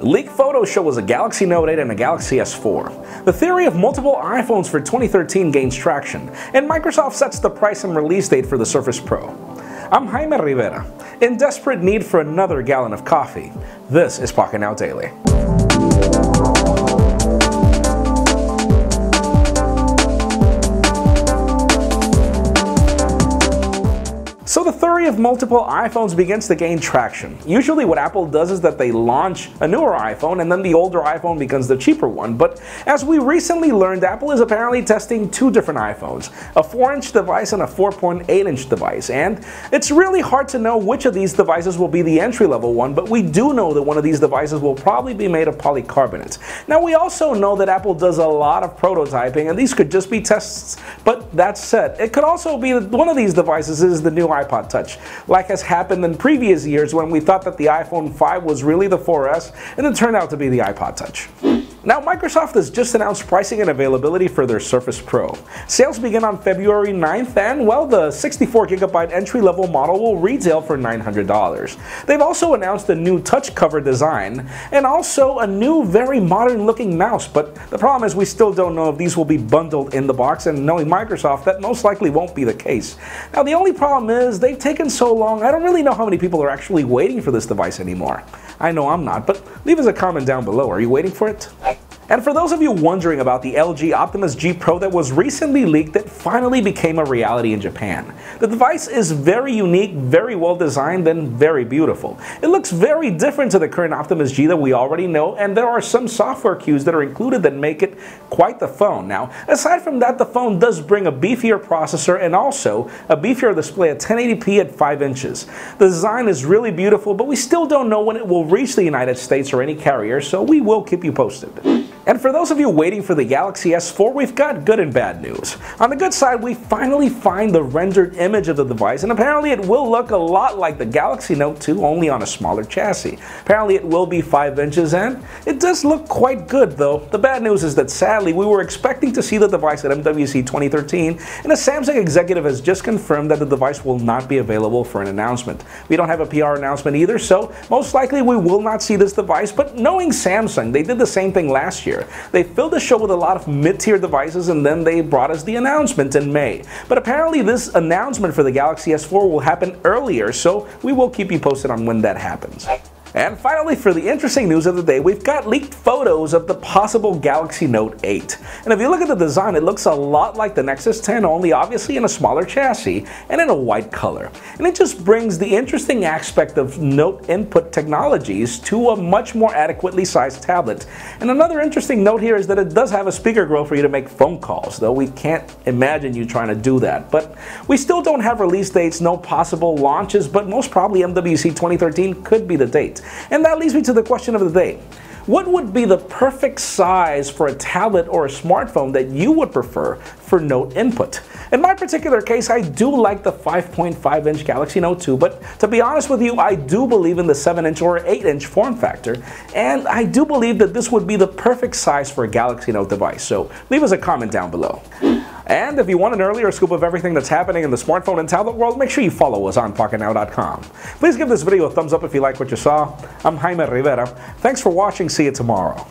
Leaked photos show us a Galaxy Note 8 and a Galaxy S4. The theory of multiple iPhones for 2013 gains traction, and Microsoft sets the price and release date for the Surface Pro. I'm Jaime Rivera, in desperate need for another gallon of coffee. This is Pocketnow Daily. So the theory of multiple iPhones begins to gain traction. Usually what Apple does is that they launch a newer iPhone and then the older iPhone becomes the cheaper one. But as we recently learned, Apple is apparently testing two different iPhones, a 4-inch device and a 4.8-inch device. And it's really hard to know which of these devices will be the entry-level one, but we do know that one of these devices will probably be made of polycarbonate. Now we also know that Apple does a lot of prototyping, and these could just be tests. But that said, it could also be that one of these devices is the new iPod Touch, like has happened in previous years when we thought that the iPhone 5 was really the 4S and it turned out to be the iPod Touch. Now, Microsoft has just announced pricing and availability for their Surface Pro. Sales begin on February 9th, and well, the 64GB entry-level model will retail for $900. They've also announced a new touch cover design and also a new, very modern-looking mouse, but the problem is we still don't know if these will be bundled in the box, and knowing Microsoft, that most likely won't be the case. Now, the only problem is they've taken so long, I don't really know how many people are actually waiting for this device anymore. I know I'm not, but leave us a comment down below. Are you waiting for it? And for those of you wondering about the lg-optimus-g-pro that was recently leaked that finally became a reality in Japan, the device is very unique, very well designed, and very beautiful. It looks very different to the current Optimus G that we already know, and there are some software cues that are included that make it quite the phone. Now, aside from that, the phone does bring a beefier processor and also a beefier display at 1080p at 5 inches. The design is really beautiful, but we still don't know when it will reach the United States or any carrier, so we will keep you posted. And for those of you waiting for the Galaxy S4, we've got good and bad news. On the good side, we finally find the rendered image of the device, and apparently it will look a lot like the Galaxy Note 2, only on a smaller chassis. Apparently it will be 5 inches, and it does look quite good though. The bad news is that sadly, we were expecting to see the device at MWC 2013, and a Samsung executive has just confirmed that the device will not be available for an announcement. We don't have a PR announcement either, so most likely we will not see this device, but knowing Samsung, they did the same thing last year. They filled the show with a lot of mid-tier devices and then they brought us the announcement in May. But apparently this announcement for the Galaxy S4 will happen earlier, so we will keep you posted on when that happens. And finally, for the interesting news of the day, we've got leaked photos of the possible Galaxy Note 8. And if you look at the design, it looks a lot like the Nexus 10, only obviously in a smaller chassis and in a white color. And it just brings the interesting aspect of Note input technologies to a much more adequately sized tablet. And another interesting note here is that it does have a speaker grill for you to make phone calls, though we can't imagine you trying to do that. But we still don't have release dates, no possible launches, but most probably MWC 2013 could be the date. And that leads me to the question of the day. What would be the perfect size for a tablet or a smartphone that you would prefer for Note input? In my particular case, I do like the 5.5-inch Galaxy Note 2, but to be honest with you, I do believe in the 7-inch or 8-inch form factor, and I do believe that this would be the perfect size for a Galaxy Note device, so leave us a comment down below. And if you want an earlier scoop of everything that's happening in the smartphone and tablet world, make sure you follow us on Pocketnow.com. Please give this video a thumbs up if you like what you saw. I'm Jaime Rivera. Thanks for watching. See you tomorrow.